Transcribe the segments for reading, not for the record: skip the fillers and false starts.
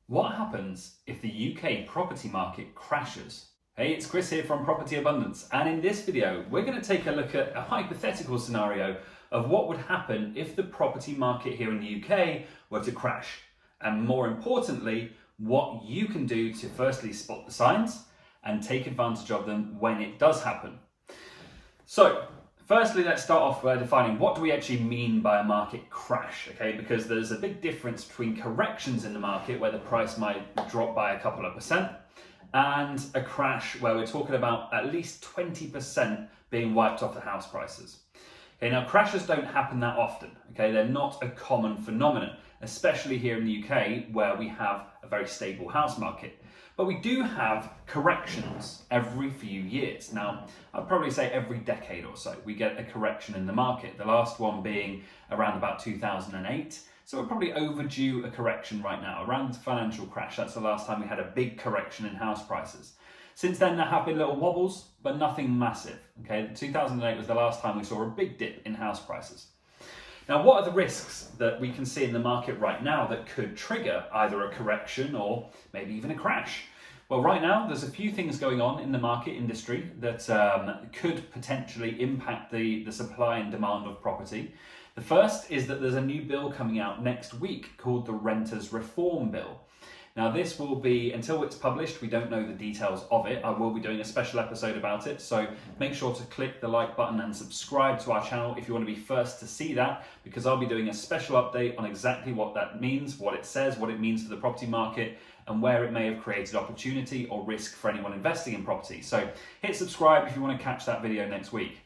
What happens if the UK property market crashes? Hey, it's Chris here from Property Abundance, and in this video we're going to take a look at a hypothetical scenario of what would happen if the property market here in the UK were to crash, and more importantly, what you can do to firstly spot the signs and take advantage of them when it does happen. So, firstly, let's start off by defining what do we actually mean by a market crash, okay? Because there's a big difference between corrections in the market where the price might drop by a couple of percent and a crash where we're talking about at least 20% being wiped off the house prices. Okay, now crashes don't happen that often, okay? They're not a common phenomenon, especially here in the UK where we have a very stable house market. But we do have corrections every few years. Now, I'd probably say every decade or so, we get a correction in the market. The last one being around about 2008. So we're probably overdue a correction right now. Around the financial crash, that's the last time we had a big correction in house prices. Since then, there have been little wobbles, but nothing massive. Okay, 2008 was the last time we saw a big dip in house prices. Now, what are the risks that we can see in the market right now that could trigger either a correction or maybe even a crash? Well, right now, there's a few things going on in the market industry that could potentially impact the supply and demand of property. The first is that there's a new bill coming out next week called the Renters Reform Bill. Now, this will be, until it's published, we don't know the details of it. I will be doing a special episode about it, so make sure to click the like button and subscribe to our channel if you want to be first to see that, because I'll be doing a special update on exactly what that means, what it says, what it means for the property market, and where it may have created opportunity or risk for anyone investing in property. So hit subscribe if you want to catch that video next week.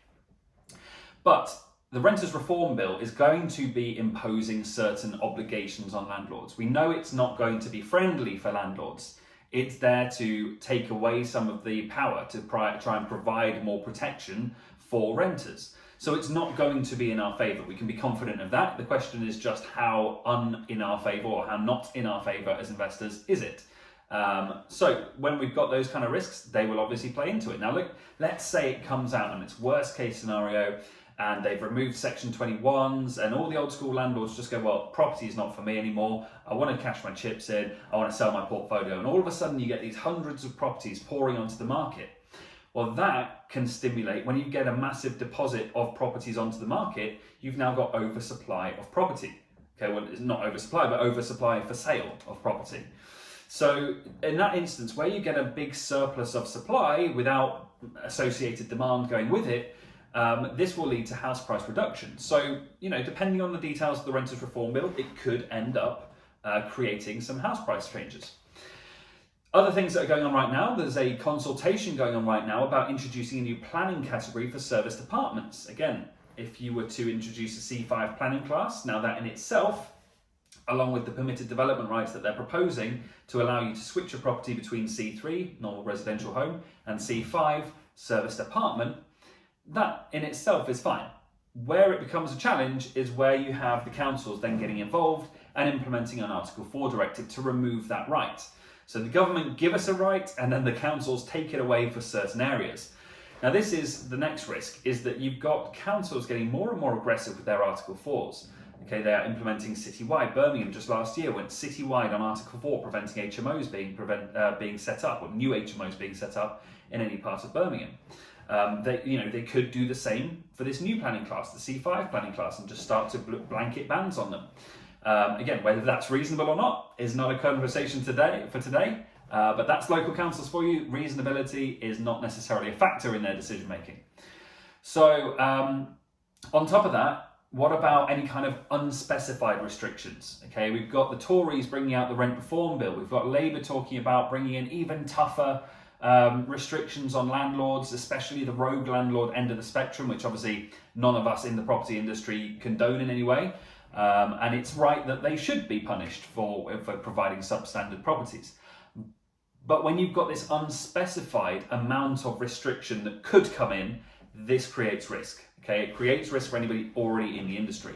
But the Renters Reform Bill is going to be imposing certain obligations on landlords. We know it's not going to be friendly for landlords. It's there to take away some of the power to try and provide more protection for renters. So it's not going to be in our favour. We can be confident of that. The question is just how in our favour or how not in our favour as investors is it? So when we've got those kind of risks, they will obviously play into it. Now look, let's say it comes out and it's worst case scenario and they've removed Section 21s and all the old school landlords just go, well, property is not for me anymore. I want to cash my chips in. I want to sell my portfolio. And all of a sudden you get these hundreds of properties pouring onto the market. Well, that can stimulate, when you get a massive deposit of properties onto the market, you've now got oversupply of property. Okay, well, it's not oversupply, but oversupply for sale of property. So in that instance, where you get a big surplus of supply without associated demand going with it, this will lead to house price reduction. So, depending on the details of the Renters Reform Bill, it could end up creating some house price changes. Other things that are going on right now, there's a consultation going on right now about introducing a new planning category for serviced apartments. Again, if you were to introduce a C5 planning class, now that in itself, along with the permitted development rights that they're proposing to allow you to switch a property between C3, normal residential home, and C5, serviced apartment, that in itself is fine. Where it becomes a challenge is where you have the councils then getting involved and implementing an Article 4 directive to remove that right. So the government give us a right and then the councils take it away for certain areas. Now this is the next risk, is that you've got councils getting more and more aggressive with their Article 4s. Okay, they are implementing citywide. Birmingham just last year went citywide on Article 4, preventing HMOs being set up, or new HMOs being set up in any part of Birmingham. They could do the same for this new planning class, the C5 planning class, and just start to blanket bans on them. Again, whether that's reasonable or not is not a conversation today, but that's local councils for you. Reasonability is not necessarily a factor in their decision making. So on top of that, what about any kind of unspecified restrictions? Okay, we've got the Tories bringing out the Rent Reform Bill. We've got Labour talking about bringing in even tougher restrictions on landlords, especially the rogue landlord end of the spectrum, which obviously none of us in the property industry condone in any way. And it's right that they should be punished for providing substandard properties. But when you've got this unspecified amount of restriction that could come in, this creates risk. Okay, it creates risk for anybody already in the industry.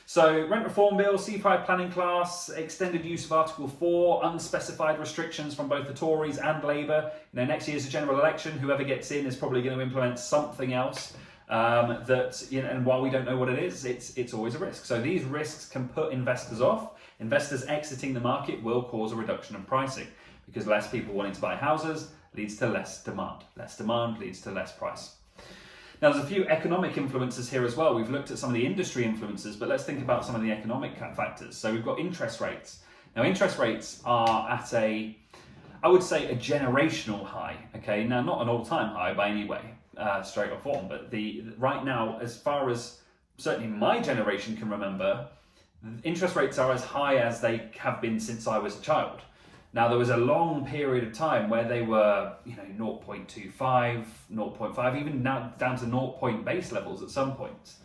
So Rent Reform Bill, C5 planning class, extended use of Article 4, unspecified restrictions from both the Tories and Labour. Next year's a general election. Whoever gets in is probably going to implement something else. And while we don't know what it is, it's always a risk. So these risks can put investors off. Investors exiting the market will cause a reduction in pricing because less people wanting to buy houses leads to less demand. Less demand leads to less price. Now, there's a few economic influences here as well. We've looked at some of the industry influences, but let's think about some of the economic factors. So we've got interest rates. Now, interest rates are at I would say a generational high. Okay, now not an all-time high by any way, straight off form, but right now, as far as certainly my generation can remember, interest rates are as high as they have been since I was a child. Now, there was a long period of time where they were, 0.25, 0.5, even now down to 0 point base levels at some points.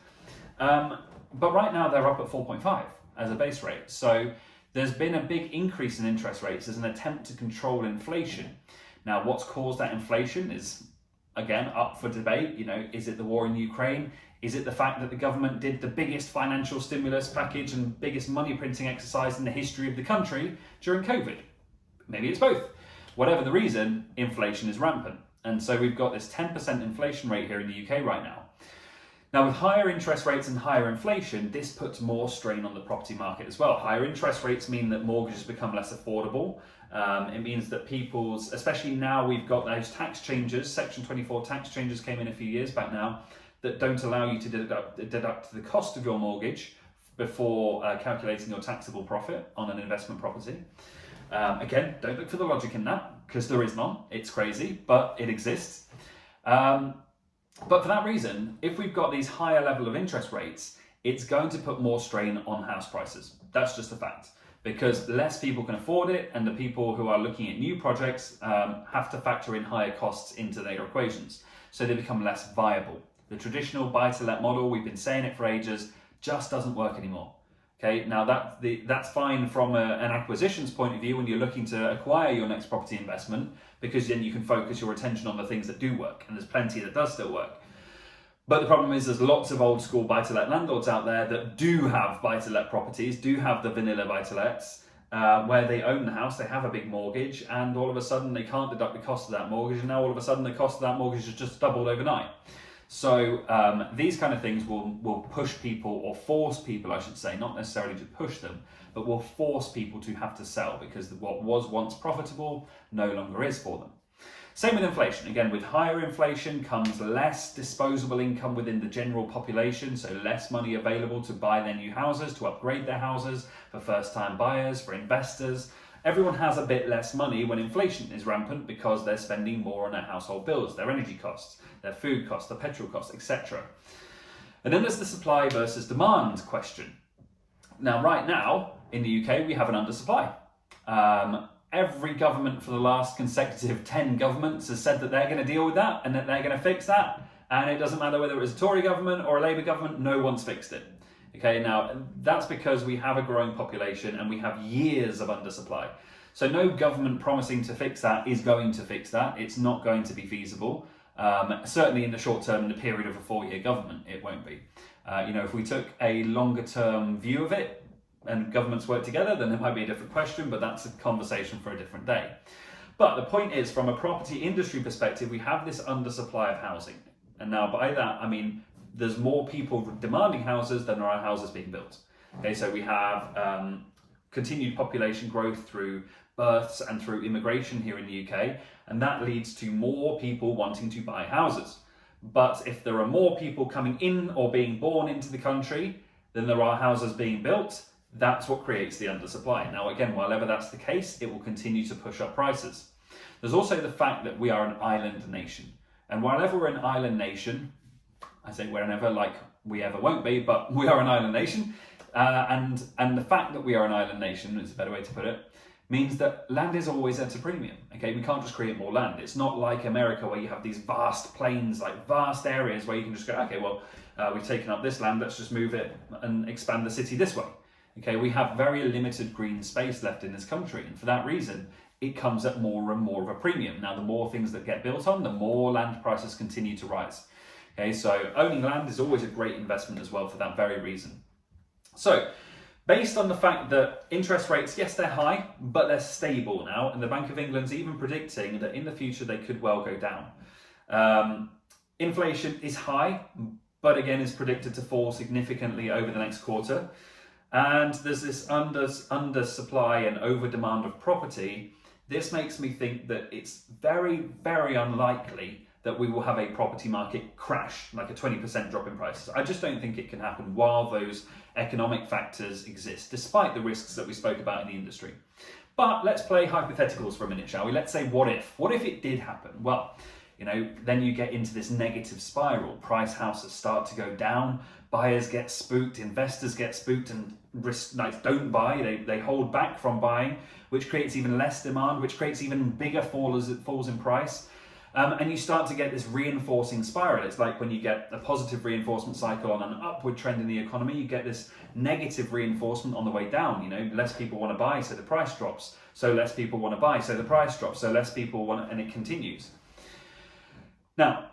But right now they're up at 4.5 as a base rate. So there's been a big increase in interest rates as an attempt to control inflation. Now, what's caused that inflation is, again, up for debate. Is it the war in Ukraine? Is it the fact that the government did the biggest financial stimulus package and biggest money printing exercise in the history of the country during COVID? Maybe it's both. Whatever the reason, inflation is rampant. And so we've got this 10% inflation rate here in the UK right now. Now, with higher interest rates and higher inflation, this puts more strain on the property market as well. Higher interest rates mean that mortgages become less affordable. It means that especially now we've got those tax changes, Section 24 tax changes came in a few years back now, that don't allow you to deduct the cost of your mortgage before calculating your taxable profit on an investment property. Again, don't look for the logic in that, because there is none. It's crazy, but it exists. But for that reason, if we've got these higher level of interest rates, it's going to put more strain on house prices. That's just a fact, because less people can afford it, and the people who are looking at new projects have to factor in higher costs into their equations, so they become less viable. The traditional buy-to-let model, we've been saying it for ages, just doesn't work anymore. Okay, now that's fine from an acquisitions point of view when you're looking to acquire your next property investment, because then you can focus your attention on the things that do work, and there's plenty that does still work. But the problem is there's lots of old school buy-to-let landlords out there that do have buy-to-let properties, do have the vanilla buy-to-lets, where they own the house, they have a big mortgage, and all of a sudden they can't deduct the cost of that mortgage, and now all of a sudden the cost of that mortgage has just doubled overnight. So these kind of things will push people, or force people, I should say, not necessarily to push them, but will force people to have to sell, because what was once profitable no longer is for them. Same with inflation. Again, with higher inflation comes less disposable income within the general population, so less money available to buy their new houses, to upgrade their houses, for first-time buyers, for investors. Everyone has a bit less money when inflation is rampant, because they're spending more on their household bills, their energy costs, their food costs, their petrol costs, etc. And then there's the supply versus demand question. Now, right now, in the UK, we have an undersupply. Every government for the last consecutive 10 governments has said that they're going to deal with that and that they're going to fix that. And it doesn't matter whether it was a Tory government or a Labour government, no one's fixed it. Okay, now that's because we have a growing population and we have years of undersupply. So no government promising to fix that is going to fix that. It's not going to be feasible. Certainly in the short term, in the period of a 4-year government, it won't be. If we took a longer term view of it and governments work together, then it might be a different question, but that's a conversation for a different day. But the point is, from a property industry perspective, we have this undersupply of housing. And now by that, I mean, there's more people demanding houses than there are houses being built. Okay, so we have continued population growth through births and through immigration here in the UK, and that leads to more people wanting to buy houses. But if there are more people coming in or being born into the country than there are houses being built, that's what creates the undersupply. Now again, while ever that's the case, it will continue to push up prices. There's also the fact that we are an island nation. And whenever we're an island nation, I say whenever, like we ever won't be, but we are an island nation. And the fact that we are an island nation, is a better way to put it, means that land is always at a premium. Okay, we can't just create more land. It's not like America where you have these vast plains, like vast areas where you can just go, okay, well, we've taken up this land, let's just move it and expand the city this way. Okay, we have very limited green space left in this country, and for that reason, it comes at more and more of a premium. Now, the more things that get built on, the more land prices continue to rise. Okay, so owning land is always a great investment as well for that very reason. So, based on the fact that interest rates, yes, they're high, but they're stable now, and the Bank of England's even predicting that in the future they could well go down. Inflation is high, but again is predicted to fall significantly over the next quarter. and there's this under supply and over demand of property, this makes me think that it's very, very unlikely that we will have a property market crash, like a 20% drop in prices. I just don't think it can happen while those economic factors exist, despite the risks that we spoke about in the industry. But let's play hypotheticals for a minute, shall we? Let's say, what if? What if it did happen? Well, then you get into this negative spiral. Price houses start to go down, buyers get spooked, investors get spooked and don't buy, they hold back from buying, which creates even less demand, which creates even bigger falls in price. And you start to get this reinforcing spiral. It's like when you get a positive reinforcement cycle on an upward trend in the economy, you get this negative reinforcement on the way down. Less people want to buy, so the price drops. So less people want to buy, so the price drops. So less people want, and it continues. Now,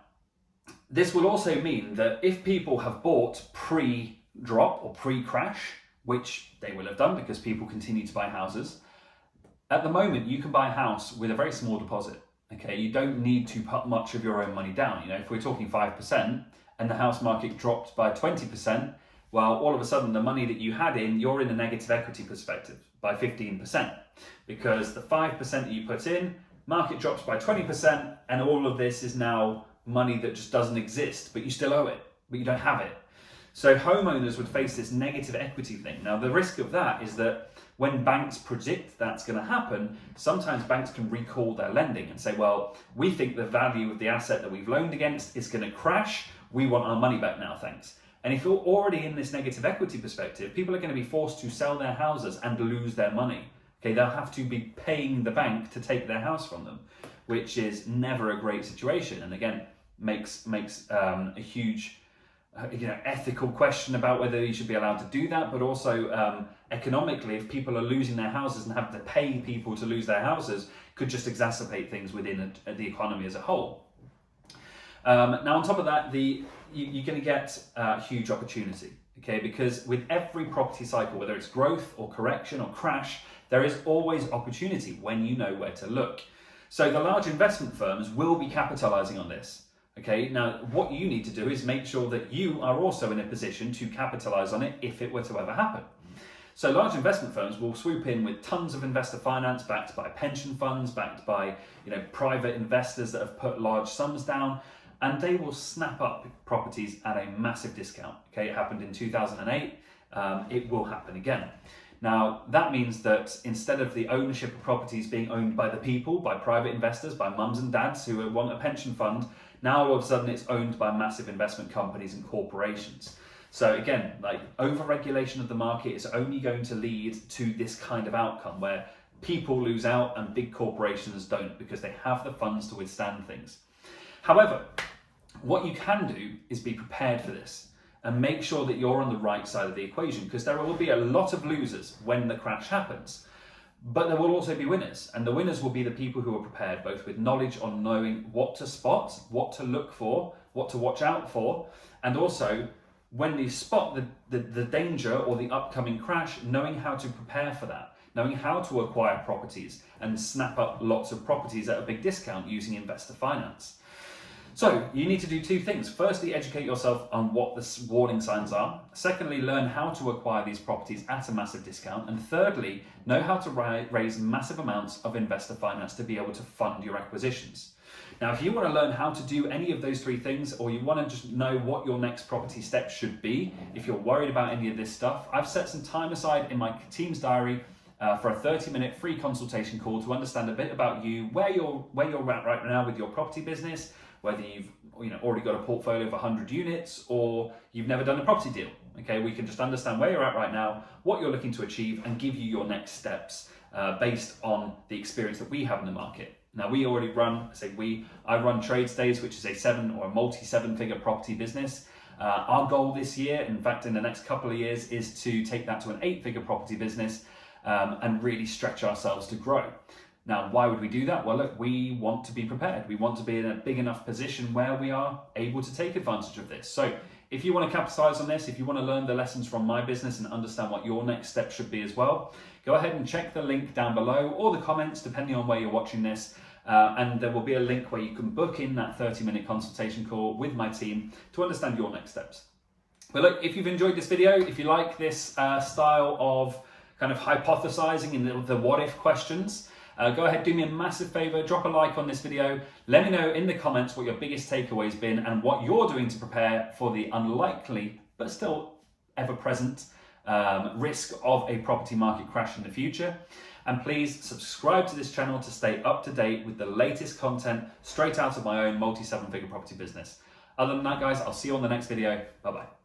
this will also mean that if people have bought pre-drop or pre-crash, which they will have done because people continue to buy houses, at the moment you can buy a house with a very small deposit. Okay, you don't need to put much of your own money down. If we're talking 5% and the house market dropped by 20%, well, all of a sudden the money that you had in, you're in a negative equity perspective by 15%, because the 5% that you put in, market drops by 20%, and all of this is now money that just doesn't exist, but you still owe it, but you don't have it. So homeowners would face this negative equity thing. Now, the risk of that is that when banks predict that's going to happen, sometimes banks can recall their lending and say, well, we think the value of the asset that we've loaned against is going to crash. We want our money back now, thanks. And if you're already in this negative equity perspective, people are going to be forced to sell their houses and lose their money. Okay, they'll have to be paying the bank to take their house from them, which is never a great situation. And again, makes a huge ethical question about whether you should be allowed to do that, but also economically, if people are losing their houses and have to pay people to lose their houses, could just exacerbate things within the economy as a whole. Now, on top of that, you're going to get huge opportunity, okay? Because with every property cycle, whether it's growth or correction or crash, there is always opportunity when you know where to look. So the large investment firms will be capitalizing on this. Okay, now what you need to do is make sure that you are also in a position to capitalize on it if it were to ever happen. So large investment firms will swoop in with tons of investor finance backed by pension funds, backed by private investors that have put large sums down, and they will snap up properties at a massive discount. Okay, it happened in 2008, it will happen again. Now, that means that instead of the ownership of properties being owned by the people, by private investors, by mums and dads who want a pension fund, now all of a sudden it's owned by massive investment companies and corporations. So again, like over-regulation of the market is only going to lead to this kind of outcome where people lose out and big corporations don't, because they have the funds to withstand things. However, what you can do is be prepared for this and make sure that you're on the right side of the equation, because there will be a lot of losers when the crash happens. But there will also be winners, and the winners will be the people who are prepared, both with knowledge on knowing what to spot, what to look for, what to watch out for, and also when you spot the danger or the upcoming crash, knowing how to prepare for that, knowing how to acquire properties and snap up lots of properties at a big discount using investor finance. So you need to do two things. Firstly, educate yourself on what the warning signs are. Secondly, learn how to acquire these properties at a massive discount. And thirdly, know how to raise massive amounts of investor finance to be able to fund your acquisitions. Now, if you want to learn how to do any of those three things, or you want to just know what your next property step should be, if you're worried about any of this stuff, I've set some time aside in my team's diary for a 30-minute free consultation call to understand a bit about you, where you're at right now with your property business, whether you've already got a portfolio of 100 units or you've never done a property deal. Okay, we can just understand where you're at right now, what you're looking to achieve, and give you your next steps based on the experience that we have in the market. Now, we already run, I run TradeStays, which is a multi-seven-figure property business. Our goal this year, in fact, in the next couple of years, is to take that to an 8-figure property business and really stretch ourselves to grow. Now, why would we do that? Well, look, we want to be prepared. We want to be in a big enough position where we are able to take advantage of this. So if you want to capitalize on this, if you want to learn the lessons from my business and understand what your next step should be as well, go ahead and check the link down below or the comments, depending on where you're watching this. And there will be a link where you can book in that 30-minute consultation call with my team to understand your next steps. But look, if you've enjoyed this video, if you like this style of kind of hypothesizing and the what if questions, go ahead, do me a massive favor, drop a like on this video. Let me know in the comments what your biggest takeaway's been and what you're doing to prepare for the unlikely, but still ever-present risk of a property market crash in the future. And please subscribe to this channel to stay up to date with the latest content straight out of my own multi-7-figure property business. Other than that, guys, I'll see you on the next video. Bye-bye.